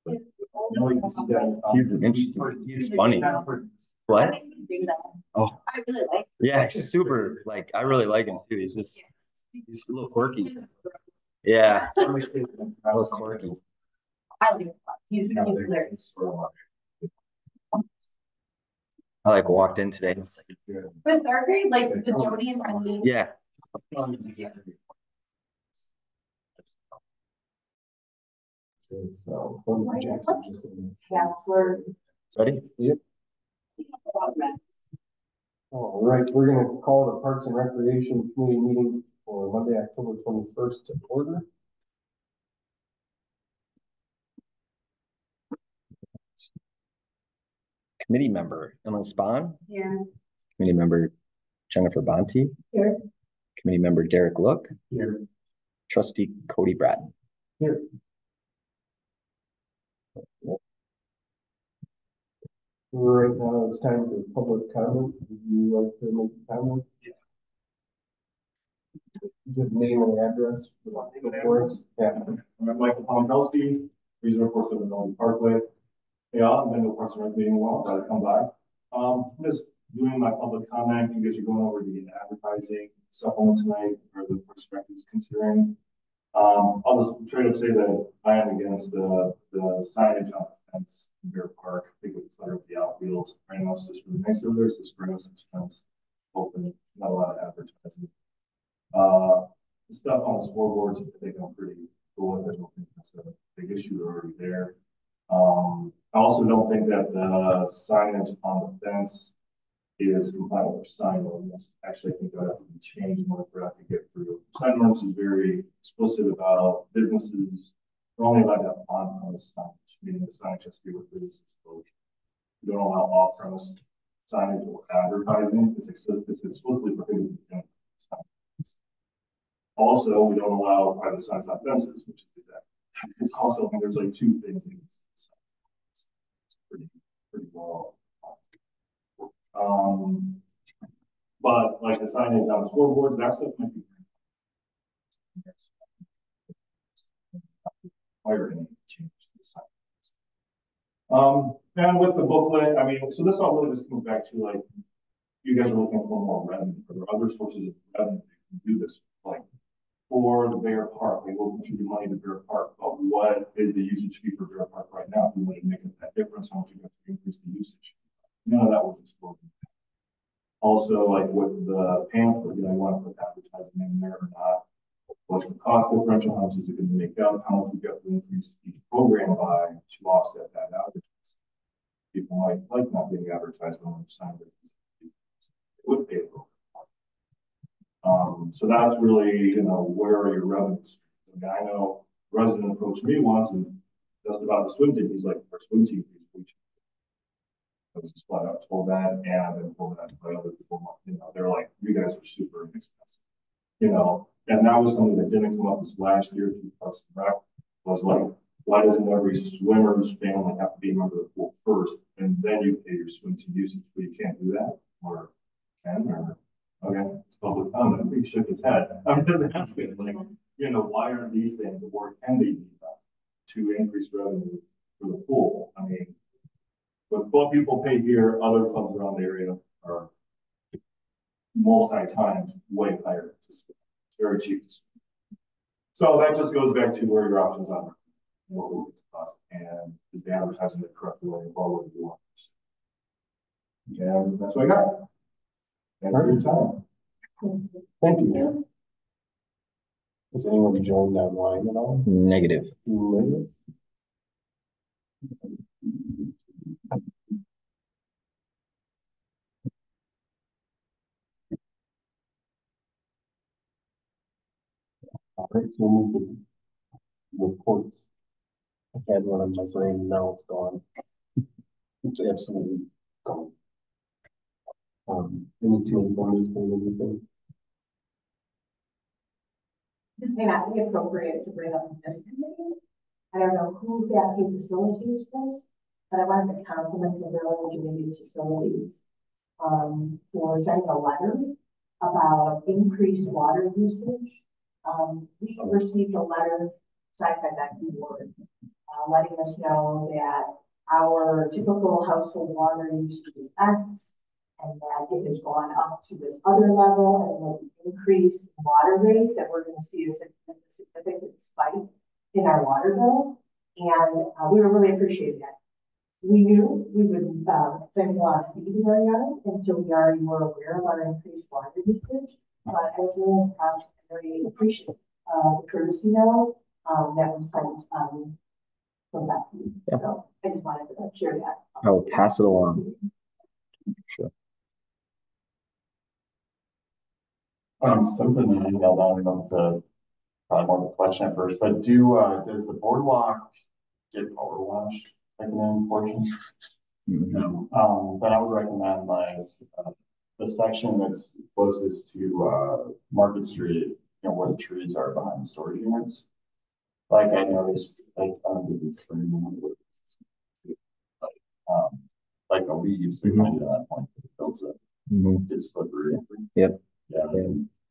He's funny. What? Oh, I really like him. Yeah, super. Like, I really like him too. He's a little quirky. Yeah, a little quirky. I like him. He's hilarious. I like walked in today. It's like, with third grade, like the Jody and Preston. Yeah. Yeah, we're ready. Yep. All right, we're going to call the Parks and Recreation Committee meeting for Monday, October 21st to order. Committee member Ellen Spahn. here. Committee member Jennifer Bonte. Here. Committee member Derek Look. Here. Trustee Cody Bratton. Here. Right now it's time for public comment. Would you like to make a comment? Yeah. Give name and address for us. Yeah. I'm Michael Pompelski, Regional 47 Parkway. Yeah, I've been to Parks and Rec meeting a while, glad to come by. I'm just doing my public comment. You guys are going over the advertising supplement tonight, or the Parks and Rec is considering. I'll just straight up say that I am against the signage on the fence in Bear Park. I think it would clutter up the outfields. Right now it's just really nice over there. It's this grass and fence open, not a lot of advertising. The stuff on the scoreboards, I think I'm pretty cool with it. I don't think that's a big issue. They're already there. I also don't think that the signage on the fence is compliant with our sign ordinance. Actually, I think that have to be changed in order for that to get through. Sign ordinance is very explicit about businesses. We're only allowed to have on-premise signage, meaning the signage has to be with business exposure. We don't allow off-premise signage or advertising. It's explicitly prohibited. Also, we don't allow private signs on fences, which is exactly. It's also, I mean, there's like two things in this. It's pretty well. But like the signage on the scoreboards, that stuff might be required any change to the signage. And with the booklet, I mean, so this all really just comes back to like you guys are looking for more revenue. Are there other sources of revenue to do this? Like for the Bear Park, we will contribute money to Bear Park, but what is the usage fee for Bear Park right now? If we want to make that difference, how much you have to increase the usage? None of that was explored. Also, like with the pamphlet, you know, you want to put advertising in there or not? What's the cost differential? How much is it going to make up? How much you have to increase each program by to offset that advertising? People might like not being advertised on the sign, it would pay for. So that's really, you know, where are your revenues? I know a resident approached me once and just about the swim team. He's like, our swim team is bleaching. I was just flat out told that, and I've been told that by other people. You know, they're like, you guys are super inexpensive. You know, and that was something that didn't come up this last year through Parks and Rec. Was like, why doesn't every swimmer's family have to be a member of the pool first, and then you pay your swim team usage? But you can't do that, or can, or okay, it's public comment. He shook his head. I'm just asking, like, you know, why aren't these things, or can they be done to increase revenue for the pool? I mean, with what people pay here, other clubs around the area are multi-times way higher. It's very cheap. So that just goes back to where your options are. What will it cost? And is the advertising the correct way? What would you want? And that's what I got. Thanks for your time. Thank you. Has anyone joined online at all? Negative. Negative. All right, so we'll move to reports. I had one on my brain, now it's gone. It's absolutely gone. Anything from anything? This may not be appropriate to bring up in this committee. I don't know who's actually facilitates this, but I wanted to compliment the village and its facilities for sending a letter about increased water usage. We received a letter signed by Becky Ward letting us know that our typical household water usage is X, and that it has gone up to this other level, and with the increase in water rates, that we're going to see a significant spike in our water bill. And we were really appreciating that. We knew we would plant a lot of seed in our yard, and so we already were aware of our increased water usage. But I was really impressed and very appreciative of the courtesy note that was sent from that. Yeah. So I just wanted to share that. I will pass it along. Sure. Something you emailed out, I know it's probably more of a question at first, but does the boardwalk get power washed like in any portion? No. But I would recommend the section that's closest to Market Street, you know, where the trees are behind the storage units. Like I noticed, like like the leaves, they kind of at that point it builds up. It's slippery. Yep. Yeah.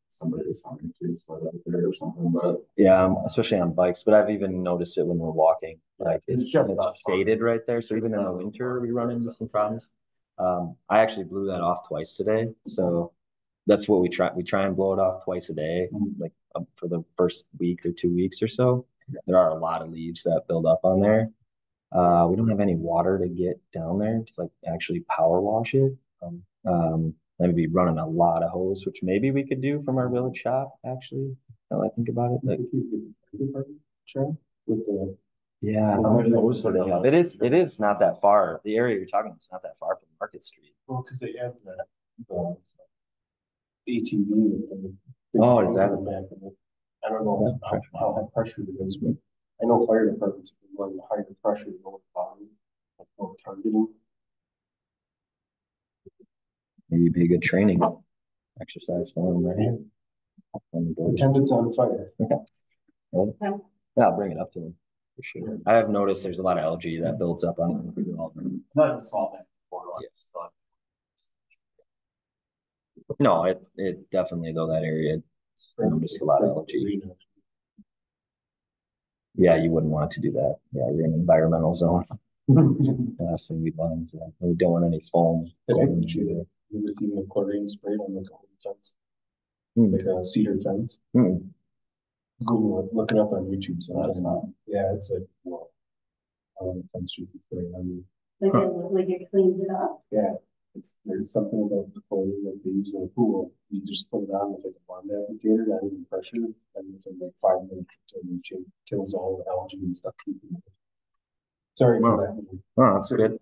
Somebody's having to slide out there or something, but yeah, especially on bikes. But I've even noticed it when we're walking. Like it's just shaded right there. So even in the winter, we run into some problems. I actually blew that off twice today. So that's what we try. We try and blow it off twice a day, like for the first week or 2 weeks or so. There are a lot of leaves that build up on there. We don't have any water to get down there to like actually power wash it. Then be running a lot of hose, which maybe we could do from our village shop. Actually, now I think about it, like Sure. With the yeah, how much hose do they have? It is not that far. The area you're talking about is not that far from Market Street. well, because they have the ATV with the Oh, is that in the back of it. I don't know how high pressure it is, but I know fire departments have been running higher pressure to go with bottom, like no targeting. Maybe be a good training exercise for them, right? Attendance on fire. Well, yeah, I'll bring it up to them for sure. I have noticed there's a lot of algae that builds up on them. that's a small thing. Yes. No, it definitely though that area just a lot of algae. Yeah, you wouldn't want to do that. Yeah, you're in an environmental zone. Last thing we'd want is that we don't want any foam. You were seeing the chlorine sprayed on the fence, like a cedar fence. Google it, look it up on YouTube. So that's not. Yeah, it's like well, fence should be sprayed on you. Like it cleans it up. Yeah, there's something about the chlorine that they use in the pool. You just put it on with like a bond applicator, not even pressure, and within like 5 minutes it kills all the algae and stuff. Sorry for that. Oh, that's good.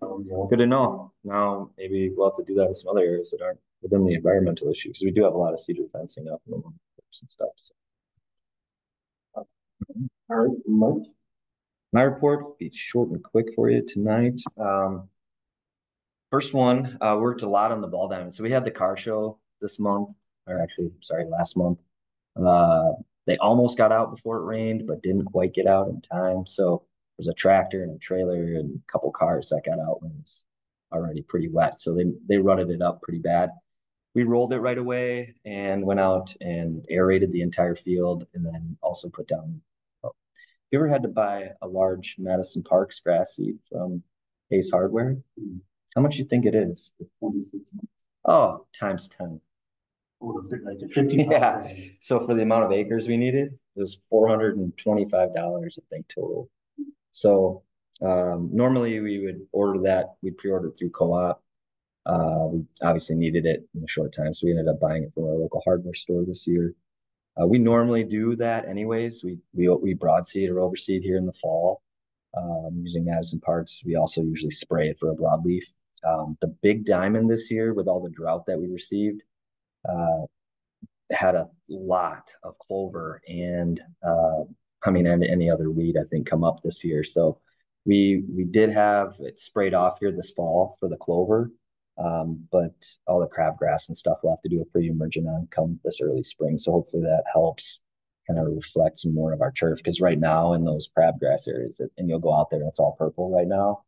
Good to know. Now maybe we'll have to do that in some other areas that aren't within the environmental issue, because we do have a lot of cedar fencing up and stuff. So. All right, Mike. My report will be short and quick for you tonight. First one, worked a lot on the ball diamond. So we had the car show this month, or actually, sorry, last month. They almost got out before it rained, but didn't quite get out in time. So there's a tractor and a trailer and a couple cars that got out when it was already pretty wet. So they rutted it up pretty bad. We rolled it right away and went out and aerated the entire field, and then also put down. Oh, you ever had to buy a large Madison Parks grass seed from Ace Hardware? How much do you think it is? Oh, times 10. Oh, like a 50. Yeah. So for the amount of acres we needed, it was $425, I think, total. So normally we would order that. We'd pre-order it through co-op. We obviously needed it in a short time, so we ended up buying it from our local hardware store this year. We normally do that anyways. We broad seed or overseed here in the fall using Madison Parks. We also usually spray it for a broadleaf. The big diamond this year, with all the drought that we received, had a lot of clover and and any other weed, I think, come up this year. So we did have it sprayed off here this fall for the clover, but all the crabgrass and stuff we'll have to do a pre-emergent on come this early spring. So hopefully that helps kind of reflect some more of our turf, because right now in those crabgrass areas, and you'll go out there and it's all purple right now,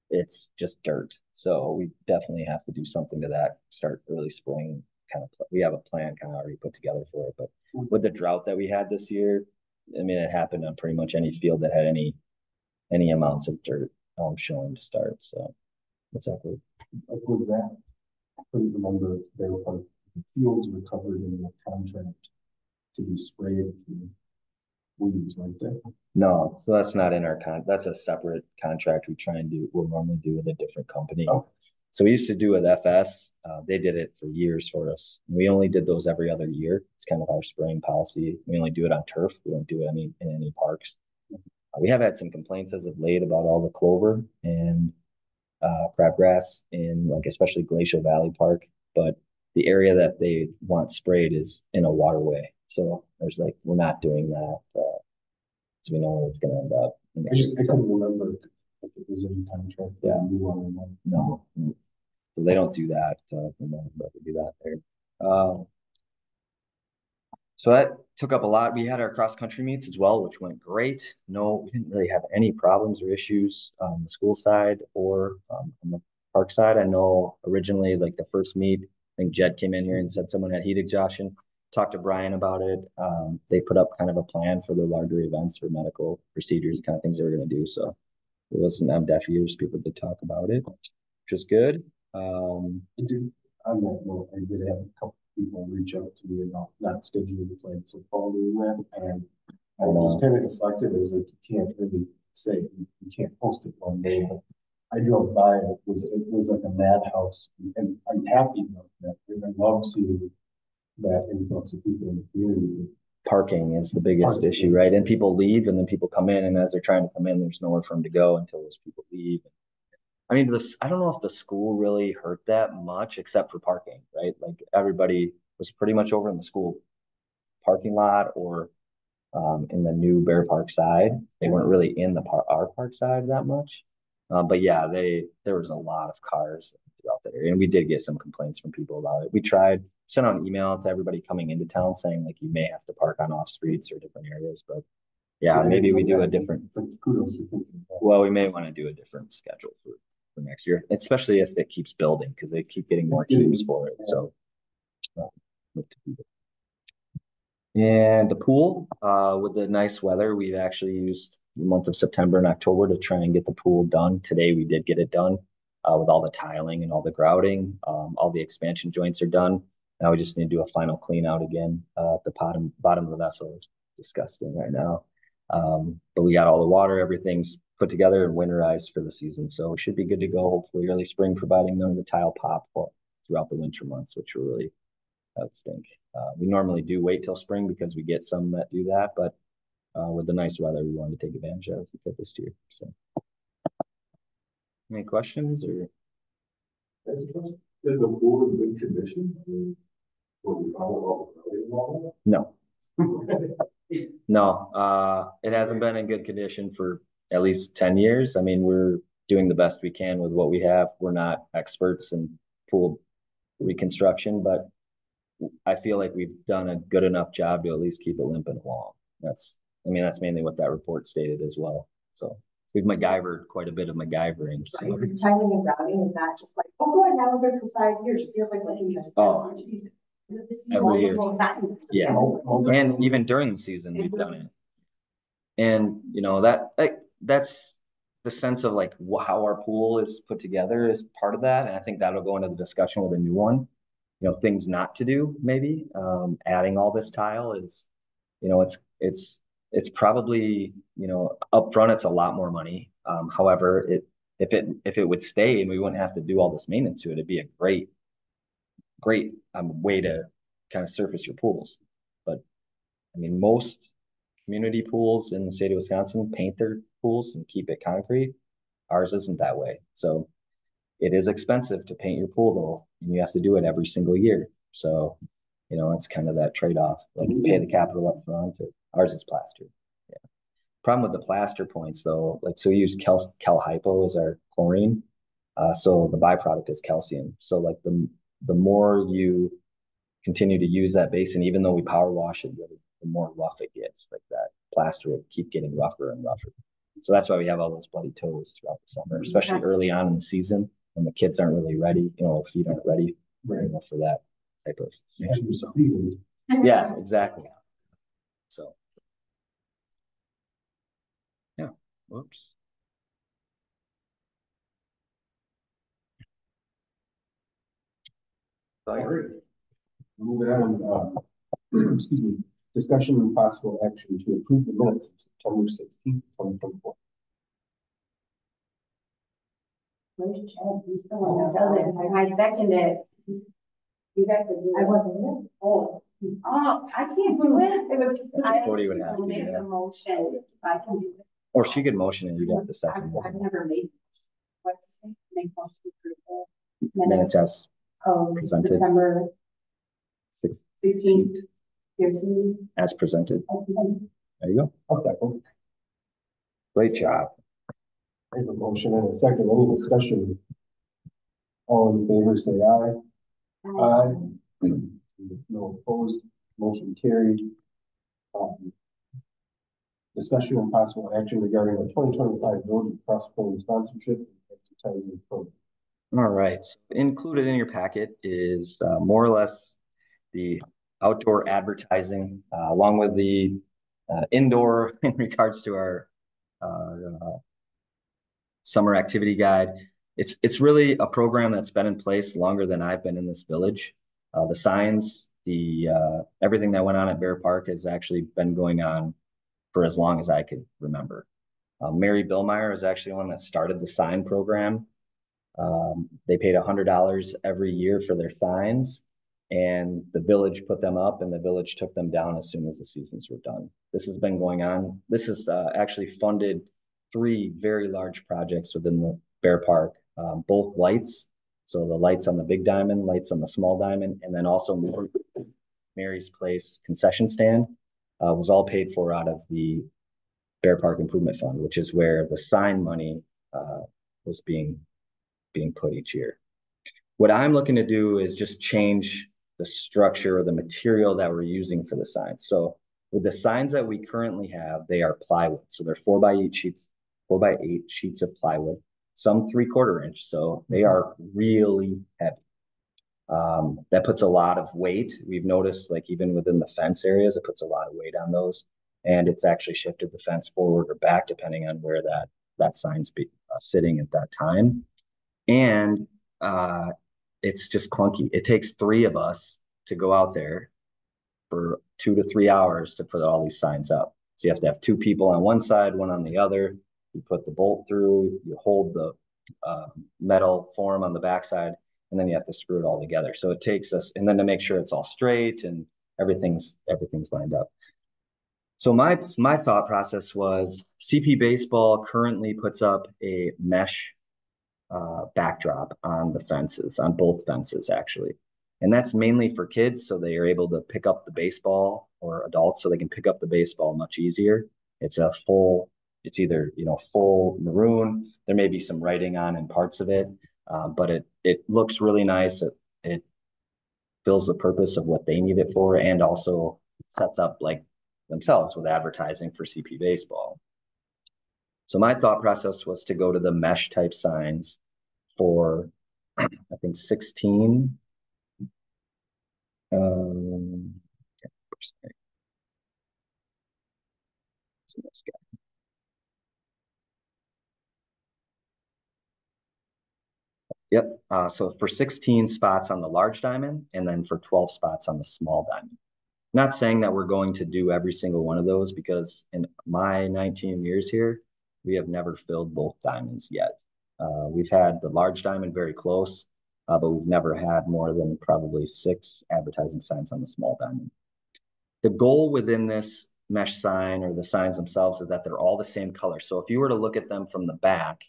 it's just dirt. So we definitely have to do something to that, start early spring. We have a plan kind of already put together for it, but with the drought that we had this year, I mean, it happened on pretty much any field that had any any amounts of dirt showing to start. So what's that? What was that? I couldn't remember if they were part of the fields were covered in the contract to be sprayed for weeds, weren't they? No, so that's not in our that's a separate contract we'll normally do with a different company. Oh. So we used to do with FS. They did it for years for us. We only did those every other year. It's kind of our spraying policy. We only do it on turf. We don't do it in any parks. We have had some complaints as of late about all the clover and crabgrass in like especially Glacial Valley Park, but the area that they want sprayed is in a waterway. So there's like we're not doing that. So we know where it's going to end up. I couldn't remember if it was in contract. Yeah. No. So they don't do that. But we do that there. So that took up a lot. We had our cross country meets as well, which went great. No, we didn't really have any problems or issues on the school side or on the park side. I know originally, like the first meet, I think Jed came in here and said someone had heat exhaustion. Talked to Brian about it. They put up kind of a plan for the larger events for medical procedures, kind of things they were going to do. So it wasn't on deaf ears. People did talk about it, which is good. On that note, I did have a couple people reach out to me about not scheduling the flag football doing that, and I was kind of deflected as like you can't really say you can't post it one day, but I drove by and it was like a madhouse, and I'm happy about that. I love seeing that influx of people in the community. Parking is the biggest issue, right? And people leave and then people come in, and as they're trying to come in, there's nowhere for them to go until those people leave. I mean, I don't know if the school really hurt that much except for parking, right? Like everybody was pretty much over in the school parking lot or in the new Bear Park side. They weren't really in our park side that much. But yeah, there was a lot of cars throughout the area, and we did get some complaints from people about it. We sent out an email to everybody coming into town saying like you may have to park on off streets or different areas, but yeah, maybe we do a different. Well, we may want to do a different schedule for next year, especially if it keeps building because they keep getting more teams for it. So, and the pool, with the nice weather, we've actually used the month of September and October to try and get the pool done. Today we did get it done with all the tiling and all the grouting. All the expansion joints are done. Now we just need to do a final clean out again. The bottom of the vessel is disgusting right now. But we got all the water, everything's put together and winterized for the season. So it should be good to go, hopefully early spring, providing none of the tile pop throughout the winter months, which will really stink. We normally do wait till spring because we get some that do that, but with the nice weather, we wanted to take advantage of it this year. So, any questions or? Is the pool in good condition? No. No, it hasn't been in good condition for at least 10 years. I mean, we're doing the best we can with what we have. We're not experts in pool reconstruction, but I feel like we've done a good enough job to at least keep it limping along. That's mainly what that report stated as well. So we've MacGyvered quite a bit of MacGyvering. So. Tiling and grouting is not just like, oh, good, now we're good for 5 years. It feels like every year. Yeah, and even during the season we've done it. And you know that's the sense of like how our pool is put together is part of that, and I think that'll go into the discussion with a new one. You know, things not to do maybe. Adding all this tile is, you know, it's probably, you know, up front it's a lot more money. However, if it would stay and we wouldn't have to do all this maintenance to it, it'd be a great way to kind of surface your pools. But I mean, most community pools in the state of Wisconsin paint their pools and keep it concrete. Ours isn't that way. So it is expensive to paint your pool though, and you have to do it every single year. So, you know, it's kind of that trade-off. Like you pay the capital up front, or ours is plaster. Yeah. Problem with the plaster points though, like so we use cal hypo as our chlorine. So the byproduct is calcium. So like the more you continue to use that base, and even though we power wash it, the more rough it gets. Like that plaster will keep getting rougher and rougher. So that's why we have all those bloody toes throughout the summer, especially early on in the season when the kids aren't really ready, you know, feet aren't ready, you know, for that type of thing. So, yeah, exactly. So, yeah, whoops. Moving on, excuse me, discussion and possible action to approve the minutes of September 16th, 2024. Where's Chad? He's the one that does it. I second it. You have to do it. I wasn't here. Oh, I can't do it. It was. Cody would have to make do a motion. If I can do it. Or she could motion and you'd have to second. I've never made. What to say? Make motion to approve the minutes as presented. September 16th. 13. As presented. There you go. I'll second. Great job. I have a motion and a second. Any discussion? All in favor, say aye. Aye. No opposed. Motion carried. Discussion and possible action regarding the 2025 Village Cross-Polling Sponsorship and Advertising Program. All right. Included in your packet is more or less the outdoor advertising, along with the indoor in regards to our summer activity guide. It's really a program that's been in place longer than I've been in this village. The signs, everything that went on at Bear Park has actually been going on for as long as I could remember. Mary Billmeyer is actually one that started the sign program. They paid $100 every year for their signs, and the village put them up and the village took them down as soon as the seasons were done. This has been going on. This has actually funded 3 very large projects within the Bear Park, both lights. So the lights on the big diamond, lights on the small diamond, and then also Mary's Place concession stand was all paid for out of the Bear Park Improvement Fund, which is where the sign money was being put each year. What I'm looking to do is just change the structure or the material that we're using for the signs. So with the signs that we currently have, they are plywood. So they're 4x8 sheets of plywood, some 3/4 inch. So they are really heavy. That puts a lot of weight. We've noticed, like even within the fence areas, it puts a lot of weight on those. And it's actually shifted the fence forward or back, depending on where that sign's sitting at that time. And it's just clunky. It takes 3 of us to go out there for 2 to 3 hours to put all these signs up. So you have to have 2 people on one side, 1 on the other. You put the bolt through, you hold the metal form on the backside, and then you have to screw it all together. So it takes us, and then to make sure it's all straight and everything's lined up. So my thought process was CP Baseball currently puts up a mesh backdrop on the fences, on both fences actually. And that's mainly for kids, so they are able to pick up the baseball, or adults, so they can pick up the baseball much easier. It's either, full maroon. There may be some writing on in parts of it, but it looks really nice. It fills the purpose of what they need it for, and also sets up like themselves with advertising for CP Baseball. So my thought process was to go to the mesh type signs for, I think 16. Yep. So for 16 spots on the large diamond, and then for 12 spots on the small diamond. Not saying that we're going to do every single one of those, because in my 19 years here, we have never filled both diamonds yet. We've had the large diamond very close, but we've never had more than probably 6 advertising signs on the small diamond. The goal within this mesh sign, or the signs themselves, is that they're all the same color. So if you were to look at them from the back,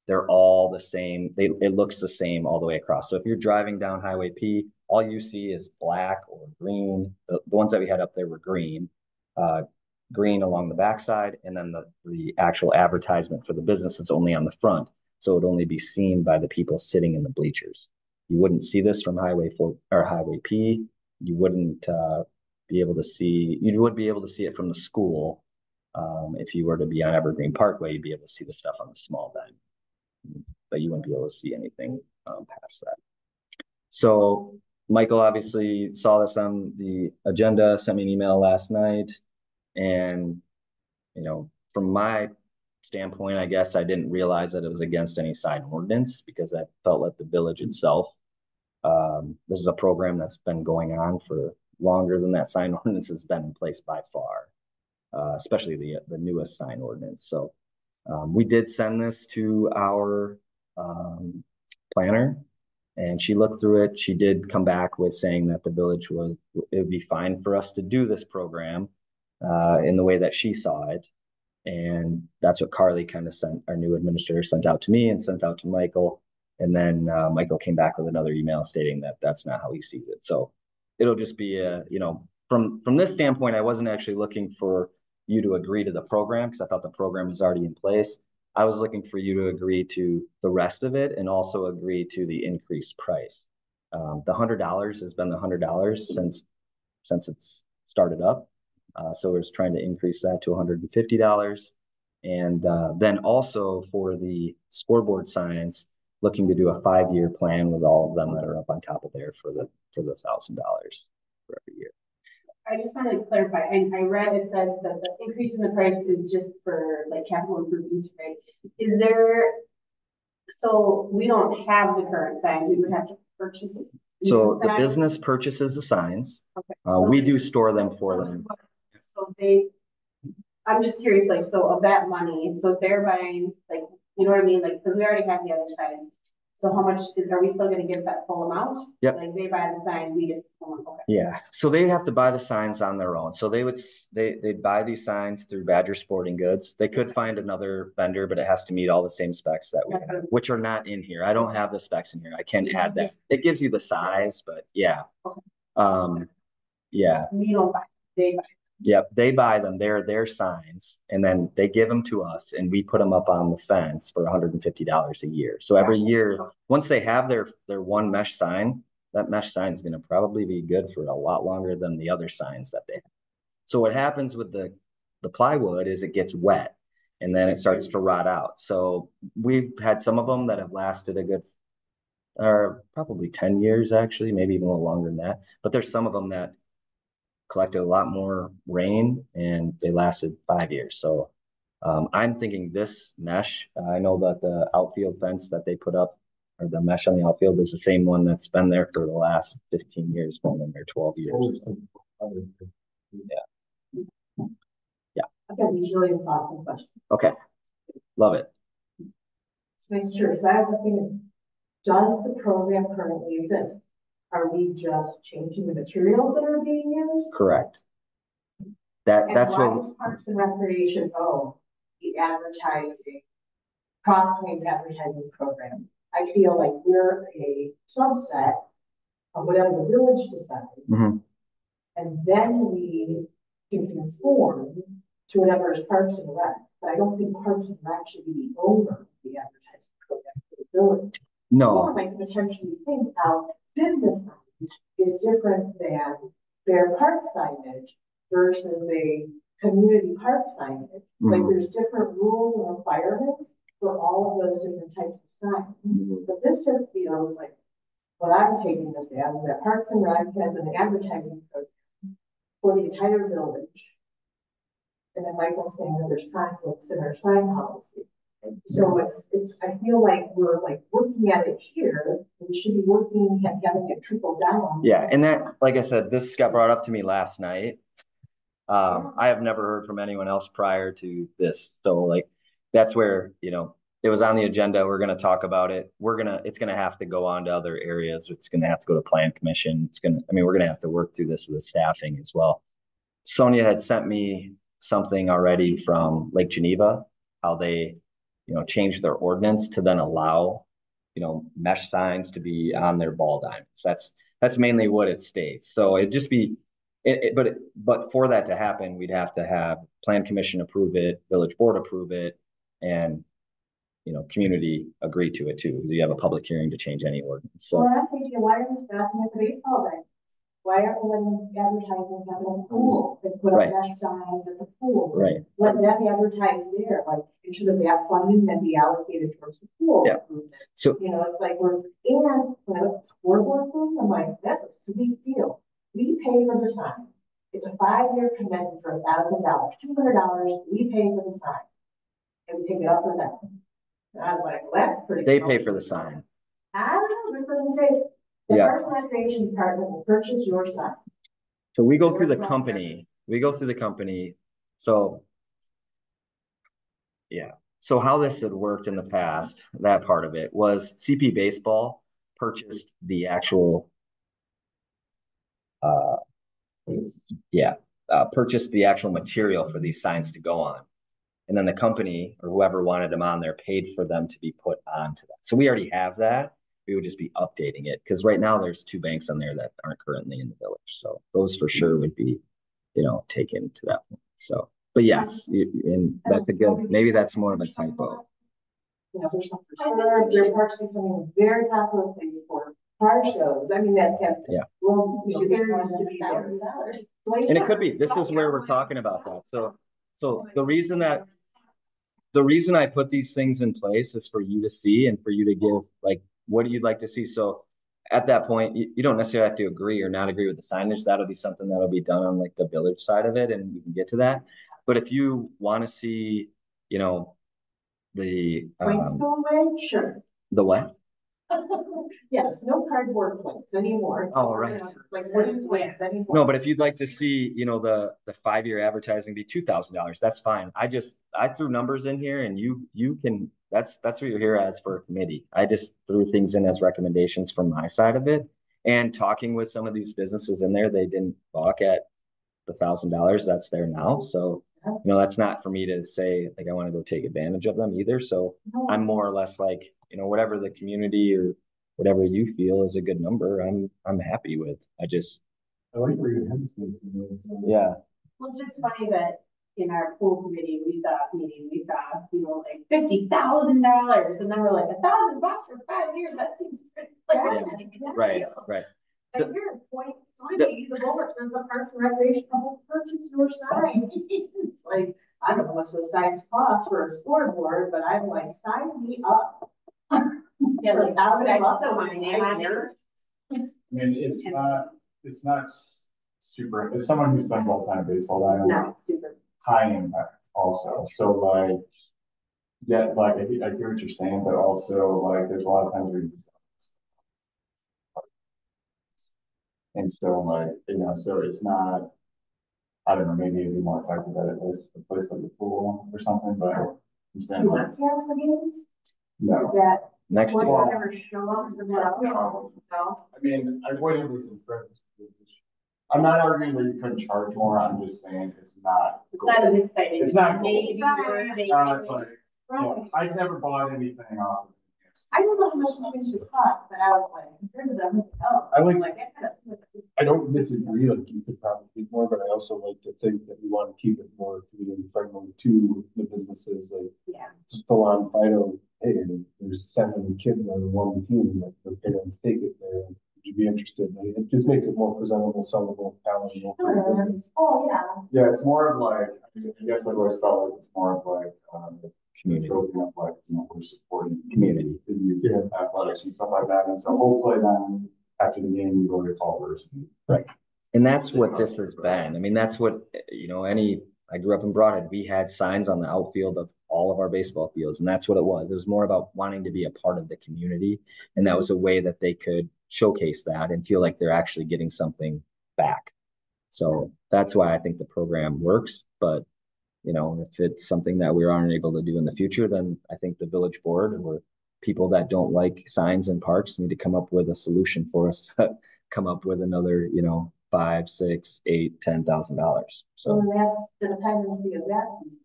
they're all the same. It looks the same all the way across. So if you're driving down Highway P, all you see is black or green. The ones that we had up there were green along the backside, and then the actual advertisement for the business is only on the front. So it would only be seen by the people sitting in the bleachers. You wouldn't see this from Highway 4 or Highway P. You wouldn't be able to see. You would be able to see it from the school. If you were to be on Evergreen Parkway, you'd be able to see the stuff on the small diamond, but you wouldn't be able to see anything past that. So Michael obviously saw this on the agenda, sent me an email last night, and from my standpoint, I guess I didn't realize that it was against any sign ordinance, because I felt like the village itself This is a program that's been going on for longer than that sign ordinance has been in place by far, especially the newest sign ordinance. So we did send this to our planner, and she looked through it. She did come back with saying that the village it would be fine for us to do this program in the way that she saw it. And that's what Carly kind of sent, our new administrator sent out to me and sent out to Michael. And then Michael came back with another email stating that that's not how he sees it. So it'll just be from this standpoint, I wasn't actually looking for you to agree to the program because I thought the program was already in place. I was looking for you to agree to the rest of it and also agree to the increased price. The $100 has been the $100 since it's started up. So we're trying to increase that to $150. And then also for the scoreboard signs, looking to do a 5-year plan with all of them that are up on top of there for the $1,000 for every year. I just wanted to clarify. I read it said that the increase in the price is just for like capital improvements, right? Is there, so we don't have the current signs, we would have to purchase. So the business purchases the signs. Okay. We do store them for them. So I'm just curious, like, so of that money, so they're buying, like, you know what I mean? Like, because we already have the other signs. So how much are we still going to get that full amount? Yep. Like they buy the sign, we get the full amount. Okay. Yeah. So they have to buy the signs on their own. So they'd buy these signs through Badger Sporting Goods. They could find another vendor, but it has to meet all the same specs that we have, which are not in here. I don't have the specs in here. I can add that. It gives you the size, but yeah. Okay. Yeah. We don't buy, they buy. Yep, they buy them. They're their signs, and then they give them to us, and we put them up on the fence for $150 a year. So every year, once they have their one mesh sign, that mesh sign is going to probably be good for a lot longer than the other signs that they have. So what happens with the plywood is it gets wet, and then it starts to rot out. So we've had some of them that have lasted a good, probably 10 years actually, maybe even a little longer than that. But there's some of them that collected a lot more rain and they lasted 5 years. So I'm thinking this mesh, I know that the outfield fence that they put up, or the mesh on the outfield, is the same one that's been there for the last 15 years, more than their 12 years. Yeah. Yeah. I've got these really thoughtful questions. Okay. Love it. Just make sure, because I was thinking, does the program currently exist? Are we just changing the materials that are being used? Correct. That's why what does Parks and Recreation own the advertising, Cross Plains advertising program? I feel like we're a subset of whatever the village decides, and then we can conform to whatever is Parks and Rec. But I don't think Parks and Rec should be the owner of the advertising program for the village. No. Or might potentially think how business signage is different than their park signage versus a community park signage. Like there's different rules and requirements for all of those different types of signs. But this just feels like what I'm taking this as is that Parks and Rec has an advertising program for the entire village. And then Michael's saying that there's conflicts in our sign policy. So I feel like we're like working at it here. We should be working at having it trickle down. Yeah, and that, like I said, this got brought up to me last night. I have never heard from anyone else prior to this. So like that's where, it was on the agenda. We're going to talk about it. It's going to have to go on to other areas. It's going to have to go to Plan Commission. we're going to have to work through this with staffing as well. Sonia had sent me something already from Lake Geneva, how they change their ordinance to then allow, mesh signs to be on their ball diamonds. That's mainly what it states. So it'd just be, but for that to happen, we'd have to have Plan Commission approve it, Village Board approve it, and community agree to it too. Because you have a public hearing to change any ordinance. So, well, I'm thinking, why are we stopping at the baseball diamonds? Why aren't we letting advertising happen at the pool? They put up mesh signs at the pool. Right. Let them advertise there. Like, should that funding then be allocated towards the pool? Yeah. So it's like when I look at the scoreboard thing, I'm like, that's a sweet deal. We pay for the sign. It's a 5-year commitment for $1,000, $200. We pay for the sign, and we pick it up or down. And I was like, well, that's pretty. They pay for the sign. I don't know. They're going to say The Yeah. Parks and Recreation Department will purchase your sign. So we go through the company. So yeah. So how this had worked in the past, that part of it was CP Baseball purchased the actual purchased the actual material for these signs to go on. And then the company or whoever wanted them on there paid for them to be put onto that. So we already have that. We would just be updating it because right now there's 2 banks on there that aren't currently in the village. So those for sure would be, taken to that point. So, but yes, and that's a good, maybe that's more of a typo. Their parks becoming a very popular place for car shows. I mean, that has. Yeah. Well, you should get $1,000. And it could be, this is where we're talking about that. So the reason I put these things in place is for you to see and for you to give like what you'd like to see. So at that point, you don't necessarily have to agree or not agree with the signage. That'll be something that'll be done on like the village side of it, and we can get to that. But if you want to see, the Sure. The what? Yes, no cardboard plates anymore. Oh, right. Like wooden plates anymore. No, but if you'd like to see, the 5-year advertising be $2,000, that's fine. I threw numbers in here, and you can. That's what you're here as for a committee. I just threw things in as recommendations from my side of it, and talking with some of these businesses in there, they didn't balk at the $1,000 that's there now. So that's not for me to say like I want to go take advantage of them either. So I'm more or less like whatever the community or whatever you feel is a good number, I'm happy with. I like where your headspace is. Yeah. Well, it's just funny that in our pool committee, we saw like $50,000, and then we're like $1,000 for 5 years. That seems pretty. Right. And here, 2020, the Bulwark says the Parks and Recreation will purchase your sign. It's like, I don't know what those signs cost for a scoreboard, but I'm like, sign me up. Yeah, like I would love the money. I mean, it's not super, as someone who spends all the time in baseball, that is not super high impact also. So like, yeah, like I hear what you're saying, but also like there's a lot of times where you just and so like, so it's not, I don't know, maybe it'd be more effective at a place like the pool or something, but I'm saying like. Broadcast the games? No. Is that Next what fall. ever show up as the no? I mean, I wouldn't listen for I'm not arguing that you couldn't charge more. I'm just saying it's not as exciting. It's not maybe I've never bought anything off of it. I don't know how much these would cost, but I was like, compared to everything else, I like that kind of. I don't disagree, like you could probably get more, but I also like to think that we want to keep it more community friendly to the businesses, like Salon Fido. Hey, there's 7 kids on one team, like their parents take it there. Would you be interested? It just makes it more presentable, sellable, palatable for the business. Oh, yeah. Yeah, it's more of like, I guess I've always felt like it's more of like community of like, we're supporting community to use athletics and stuff like that. And so hopefully then after the game, you go to Culver's. Right. And that's what this has been. I mean, that's what, I grew up in Broadhead. We had signs on the outfield of all of our baseball fields, and that's what it was. It was more about wanting to be a part of the community. And that was a way that they could showcase that and feel like they're actually getting something back. So that's why I think the program works. But, if it's something that we aren't able to do in the future, then I think the village board or people that don't like signs in parks need to come up with a solution for us to come up with another, $5, $6, $8, $10,000. So that's the dependency of that piece.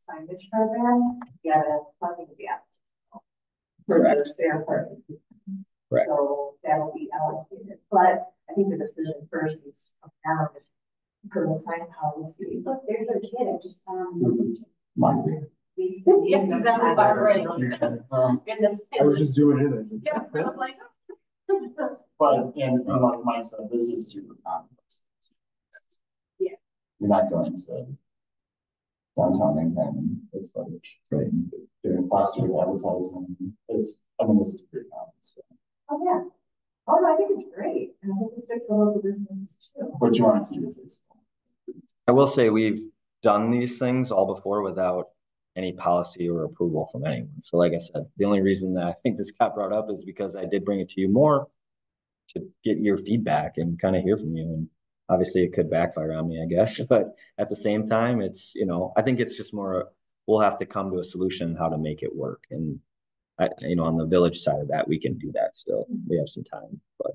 Signage program, you gotta funding the gap for the fair part. Correct. So that'll be allocated. But I think the decision first needs to come down for the sign policy. Look, there's a kid I just saw on he's on the bar right. I was just doing it. I was like, but and like Mike said, this is super complex. Yeah. You're not going to downtown Manhattan. It's like doing plastic advertising. This is pretty common. So. Oh yeah. Oh, I think it's great. And I hope it's good for local businesses too. But you want to keep it baseball. I will say we've done these things all before without any policy or approval from anyone. So like I said, the only reason that I think this got brought up is because I did bring it to you more to get your feedback and kind of hear from you. And obviously it could backfire on me, I guess, but at the same time, it's, you know, I think it's just more, we'll have to come to a solution how to make it work. And you know, on the village side of that, we can do that still. We have some time, but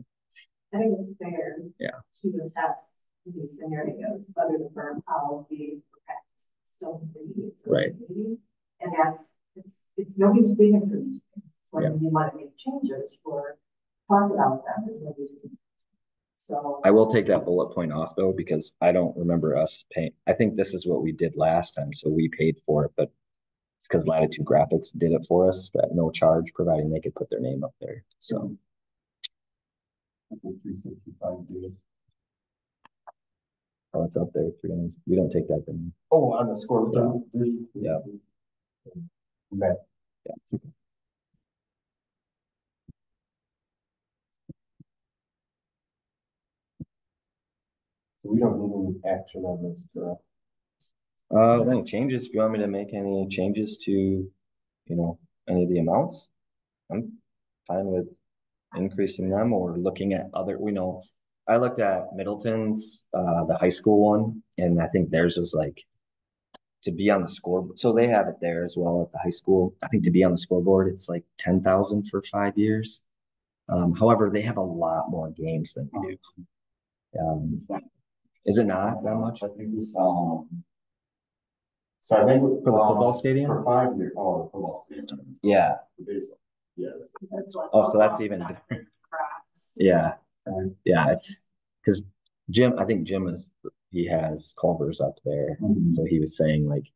I think it's fair. Yeah. To assess these scenarios, whether the firm policy or practice still needs. Right. And it's no use digging for these things. It's when you want to make changes or talk about them is when these things. So I will take that bullet point off though, because I don't remember us paying. I think this is what we did last time, so we paid for it, but it's because Latitude Graphics did it for us at no charge, providing they could put their name up there. So 365 days. oh, it's up there. 300. We don't take that then. Oh, on the score. Yeah. Okay. Yeah. So we don't need any action on this, correct? Any changes? If you want me to make any changes to, you know, any of the amounts, I'm fine with increasing them or looking at other, we know, I looked at Middleton's, the high school one, and I think theirs was like to be on the scoreboard. So they have it there as well at the high school. I think to be on the scoreboard, it's like 10,000 for 5 years. However, they have a lot more games than we do. Is it not that much? I think we saw. So I think for the football stadium for 5 years. Oh, the football stadium. Yeah. The baseball. Yes. Oh, so that's even different. Yeah. Yeah, it's because I think Jim he has Culver's up there. So he was saying like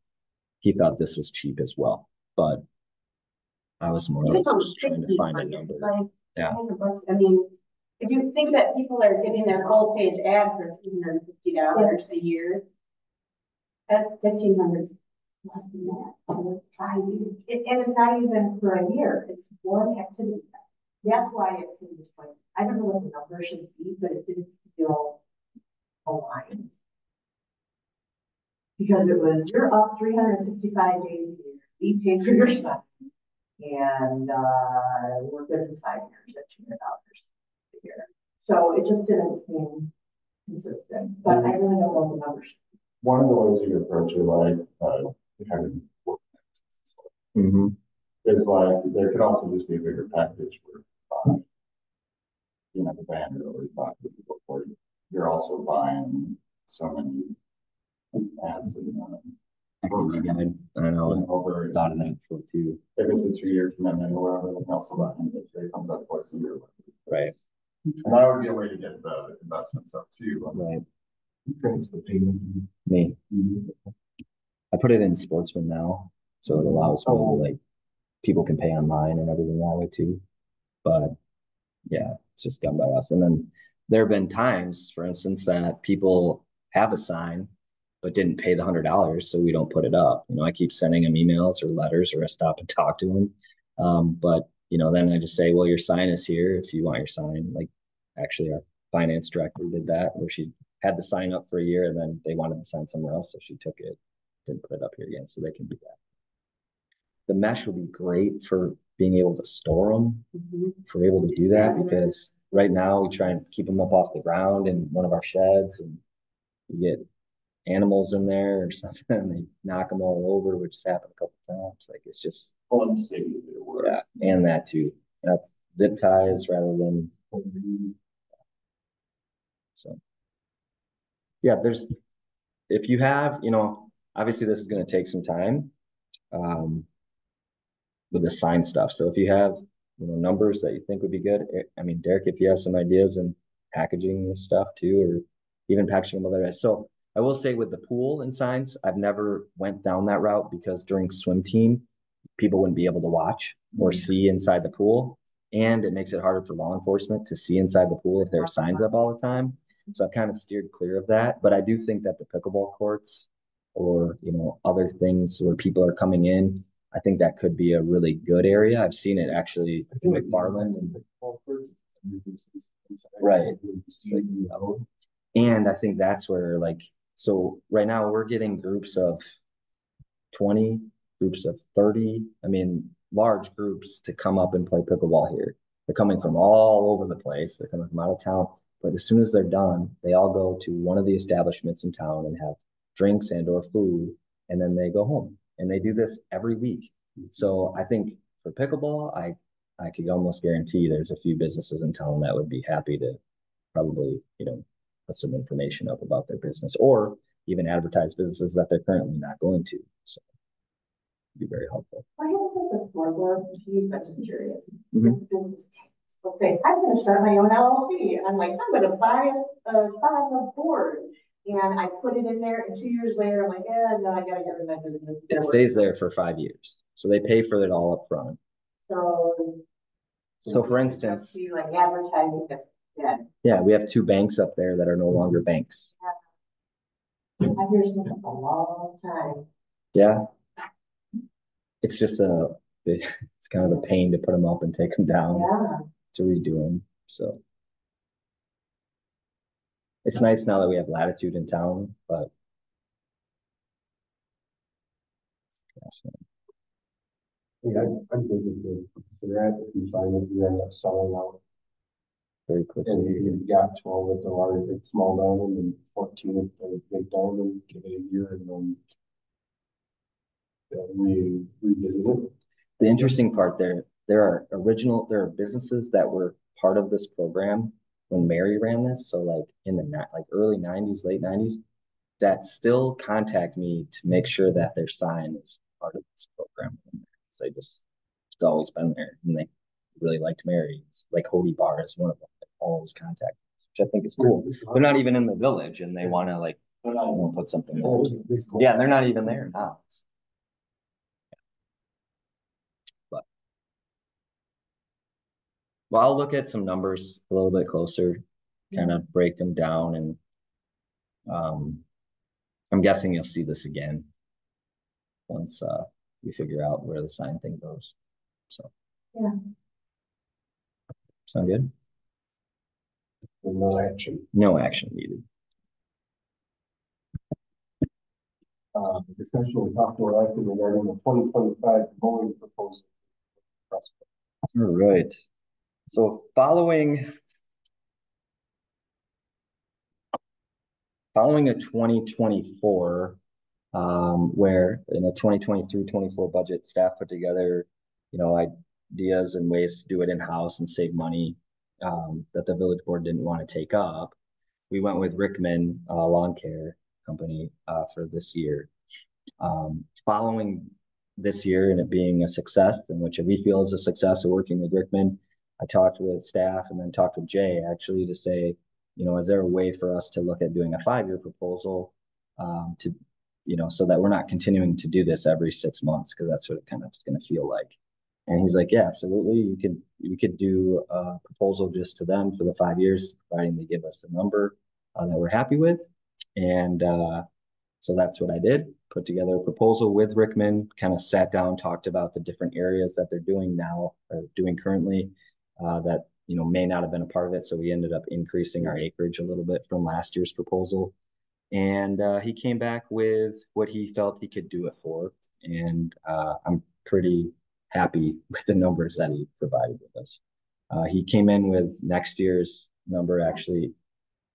he thought this was cheap as well, but I was more or less just trying to find a number. Like, Yeah. I mean, if you think that people are getting their full page ad for $350 a year, at $1,500 less than that for 5 years. And it's not even for a year, it's one activity. That's why it seems like, I don't know what the number should be, but it didn't feel aligned. Because it was, you're up 365 days a year, we paid for your stuff. And we're good for 5 years at $200 a year. So it just didn't seem consistent, but I really don't know the numbers. One of the ways you approach it, like kind of is like there could also just be a bigger package where you know the band or people for you. You're also buying so many ads and I know over thought of that before too. If it's a 2-year commitment or whatever, then also buy it comes out twice a year. Right. And that would be a way to get the investments up too. Right. Finish the payment. Me. I put it in Sportsman now, so it allows me to like people can pay online and everything that way too. But yeah, it's just done by us. And then there have been times, for instance, that people have a sign but didn't pay the $100, so we don't put it up. You know, I keep sending them emails or letters, or I stop and talk to them. But you know, then I just say, well, your sign is here if you want your sign. Like actually our finance director did that, where she had the sign up for a year and then they wanted to sign somewhere else, so she took it, didn't put it up here again, so they can do that. The mesh would be great for being able to store them, if we're able to do that, because right now we try and keep them up off the ground in one of our sheds, and you get animals in there or something, and they knock them all over, which has happened a couple times. Like it's just fun state. Yeah, and that too. That's zip ties rather than. So yeah, if you have, you know, obviously this is going to take some time with the sign stuff. So if you have, you know, numbers that you think would be good, I mean, Derek, if you have some ideas in packaging this stuff too, or even packaging them otherwise. So I will say with the pool and signs, I've never went down that route because during swim team, people wouldn't be able to watch or see inside the pool. And it makes it harder for law enforcement to see inside the pool if there are signs up all the time. So I've kind of steered clear of that. But I do think that the pickleball courts or, you know, other things where people are coming in, I think that could be a really good area. I've seen it actually in McFarland. Right. And I think that's where, like, so right now we're getting groups of 20, groups of 30, I mean, large groups to come up and play pickleball here. They're coming from all over the place. They're coming from out of town. But as soon as they're done, they all go to one of the establishments in town and have drinks and or food, and then they go home. And they do this every week. So I think for pickleball, I could almost guarantee there's a few businesses in town that would be happy to probably, put some information up about their business, or even advertise businesses that they're currently not going to. So it'd be very helpful. Why hasn't the scoreboard piece? I'm just curious. Business takes. Let's say I'm going to start my own LLC, and I'm like, I'm going to buy a spot on the board, and I put it in there, and 2 years later, I'm like, yeah, no, I got to get rid of that business. It stays there for 5 years, so they pay for it all up front. So for instance, like advertising that's dead. Yeah, we have 2 banks up there that are no longer banks. I've been here for a long time. Yeah. It's just it's kind of a pain to put them up and take them down to redo them. So it's nice now that we have latitude in town, but yeah, I'm thinking to consider that if you find that you end up selling out very quickly. and you've got 12 at the large, small diamond, and 14 at the big diamond, give it a year, and then revisit it. The interesting part there are businesses that were part of this program when Mary ran this. So like in the early 90s, late 90s, that still contact me to make sure that their sign is part of this program. They just, it's always been there, and they really liked Mary. It's like Hody Bar is one of them that always contact us, which I think is cool. They're not even in the village, and they want to put something else. Yeah, they're not even there now. But well, I'll look at some numbers a little bit closer, kind of break them down, and I'm guessing you'll see this again once we figure out where the sign thing goes. So yeah. Sound good? No action. No action needed. Essentially, talk to our active regarding the 2025 mowing proposal. All right. So following a 2024, where in a 2023-24 budget, staff put together, ideas and ways to do it in-house and save money that the village board didn't want to take up. We went with Rickman Lawn Care Company for this year. Following this year and it being a success, and which we feel is a success of working with Rickman, I talked with staff and then talked with Jay actually to say, is there a way for us to look at doing a 5-year proposal so that we're not continuing to do this every 6 months, because that's what it kind of is going to feel like. And he's like, yeah, absolutely. We could do a proposal just to them for the 5 years, providing they give us a number that we're happy with. And so that's what I did. Put together a proposal with Rickman, kind of sat down, talked about the different areas that they're doing now or doing currently that may not have been a part of it. So we ended up increasing our acreage a little bit from last year's proposal. And he came back with what he felt he could do it for. And I'm pretty happy with the numbers that he provided with us. He came in with next year's number actually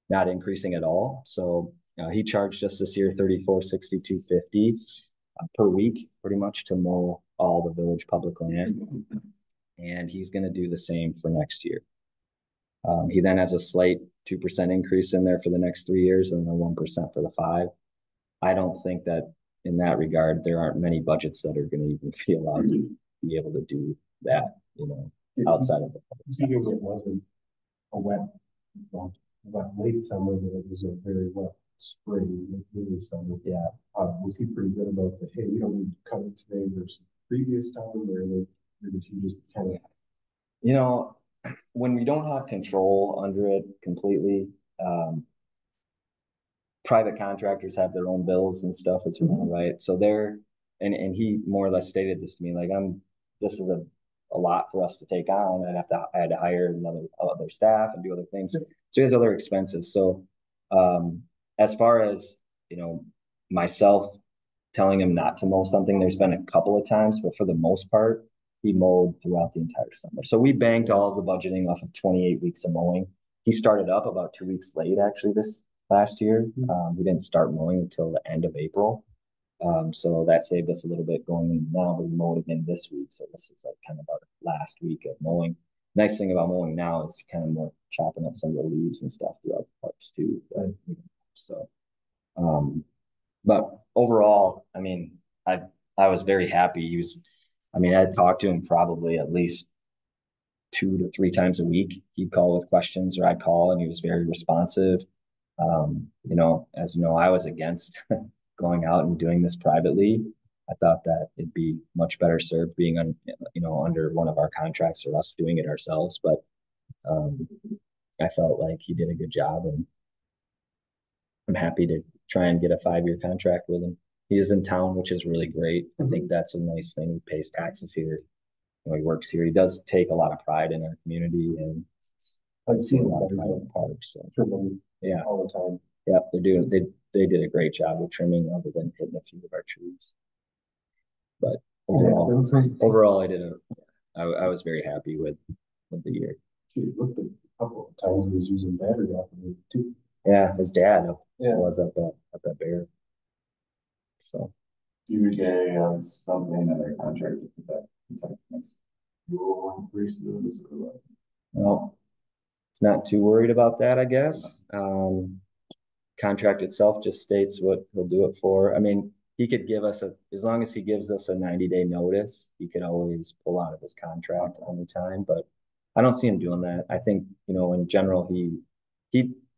not increasing at all. So he charged us this year $34.62.50 per week, pretty much, to mow all the village public land. And he's going to do the same for next year. He then has a slight 2% increase in there for the next 3 years, and then 1% for the 5. I don't think that in that regard, there aren't many budgets that are going to even be allowed to be able to do that, outside of the public. It wasn't a wet late summer, but it was a very wet spring, really summer. Yeah. Was he pretty good about the, hey, we don't need to cut it today versus previous time, or did he just kind of, when we don't have control under it completely, private contractors have their own bills and stuff as well, right? So and he more or less stated this to me, like, this is a lot for us to take on. I had to hire other staff and do other things. So he has other expenses. So as far as, myself telling him not to mow something, there's been a couple of times, but for the most part, he mowed throughout the entire summer. So we banked all of the budgeting off of 28 weeks of mowing. He started up about 2 weeks late, actually, this last year. He didn't start mowing until the end of April. So that saved us a little bit going in now, but we mowed again this week. So this is like kind of our last week of mowing. Nice thing about mowing now is kind of more chopping up some of the leaves and stuff throughout the parks too. So, but overall, I mean, I was very happy. I talked to him probably at least 2 to 3 times a week. He'd call with questions or I'd call, and he was very responsive. As you know, I was against going out and doing this privately. I thought that it'd be much better served being under one of our contracts or us doing it ourselves. But I felt like he did a good job, and I'm happy to try and get a 5-year contract with him. He is in town, which is really great. I think that's a nice thing. He pays taxes here. He works here. He does take a lot of pride in our community, and I've seen a lot of pride in the parks. So. Yeah, all the time. Yeah, they did a great job of trimming, other than hitting a few of our trees. But overall, I was very happy with the year. He looked at a couple of times he was using battery operated too. Yeah, his dad was up at Bear. So you get something in their contract that will increase this or what? No, it's not too worried about that, I guess. Contract itself just states what he'll do it for. I mean, he could give us as long as he gives us a 90-day notice, he could always pull out of his contract anytime, but I don't see him doing that. I think, in general,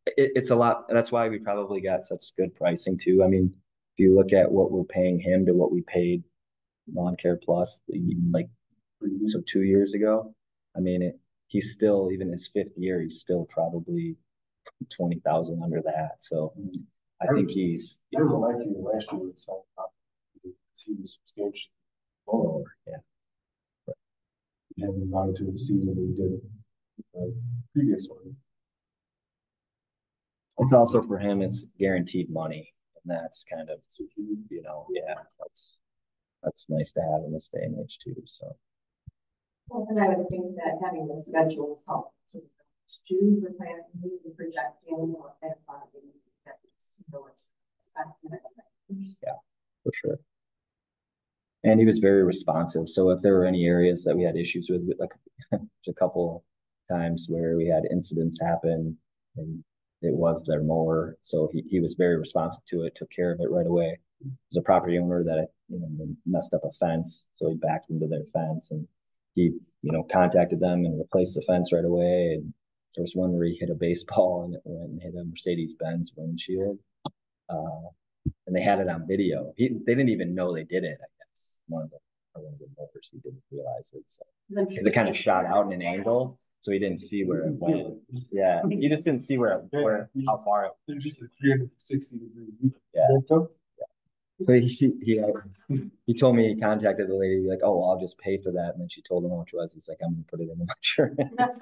it's a lot. That's why we probably got such good pricing too. I mean, if you look at what we're paying him to what we paid Lawn Care Plus, like 2 years ago, I mean, he's still, even his 5th year, he's still probably 20,000 under that. So I think he's. There was an actually last year with South Top. He was substantially lower. Yeah. He hadn't gone to the season we did the previous one. It's also for him, it's guaranteed money, and that's kind of, that's nice to have in this day and age too. So. Well, and I would think that having the schedule is helpful to June for planning and projecting or funding. Yeah, for sure. And he was very responsive. So if there were any areas that we had issues with, like a couple times where we had incidents happen and it was their mower. So he was very responsive to it, took care of it right away. There's a property owner that messed up a fence, so he backed into their fence, and he contacted them and replaced the fence right away. And there was one where he hit a baseball and it went and hit a Mercedes-Benz windshield, and they had it on video. They didn't even know they did it. I guess one of the mowers, he didn't realize it. So it kind of shot out in an angle, so he didn't see where it went. Yeah, he just didn't see how far it. There's just a 360-degree. Yeah. So he told me he contacted the lady, like, oh, well, I'll just pay for that. And then she told him how much it was. He's like, I'm gonna put it in my insurance.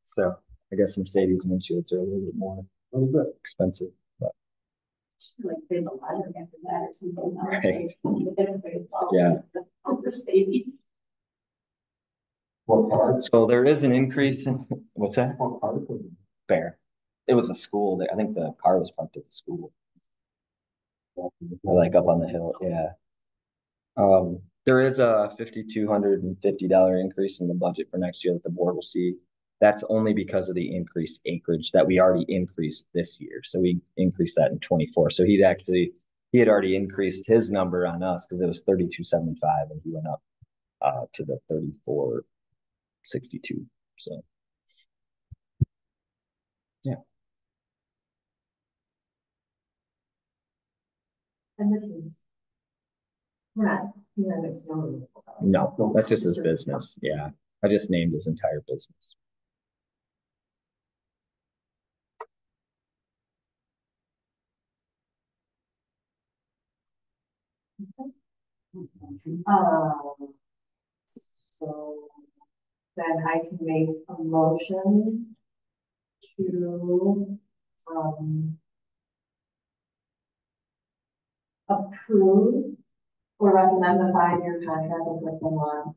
So I guess Mercedes windshields are a little bit more expensive, but like there's a lot after that or something. Right. Yeah. Mercedes. What part? So there is an increase in what's that? What part of it? Bear. It was a school. I think the car was parked at the school. Like up on the hill, yeah. There is a $5,250 increase in the budget for next year that the board will see. That's only because of the increased acreage that we already increased this year. So we increased that in 24. So he had already increased his number on us because it was 3275, and he went up to the 3462. So yeah. And this is, makes no, that's just his business. Yeah. I just named his entire business. So then I can make a motion to approve or recommend the 5-year contract with Lawn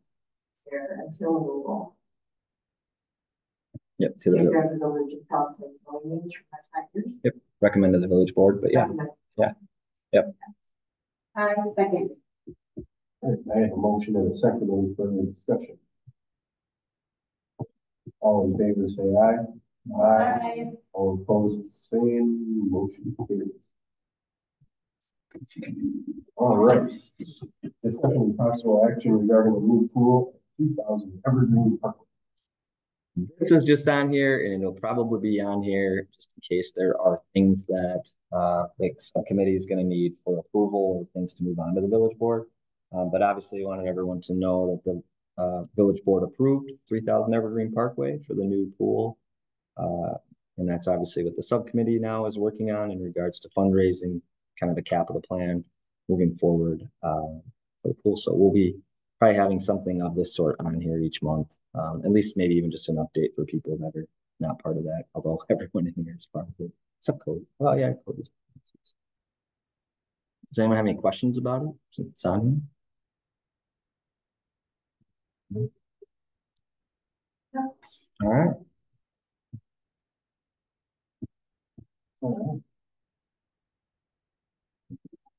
there and snow removal. Yep. Take care of the village of prospects, for that's 5 years. Yep. Recommend to the village board, but yeah. Yeah. Yep. I second. I have a motion and a second. Any further discussion? All in favor, say aye. Aye. All opposed, same. Motion carries. All right. Discussion and possible action regarding the new pool, 2000 Evergreen Park. This was just on here, and it'll probably be on here just in case there are things that like the committee is going to need for approval or things to move on to the village board. But obviously, I wanted everyone to know that the village board approved 3000 Evergreen Parkway for the new pool. And that's obviously what the subcommittee now is working on in regards to fundraising, kind of a capital plan moving forward for the pool. So we'll be probably having something of this sort on here each month, at least maybe even just an update for people that are not part of that, although everyone in here is part of it. Except Cody. Well, yeah, Cody's. Does anyone have any questions about it since it's on here? All right.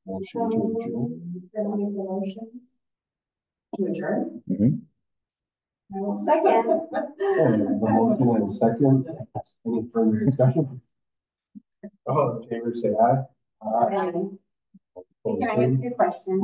Motion to adjourn. Then we make the motion to adjourn. I will second. The motion and a second. Any further discussion? All in favor, say aye. Can I ask you a question?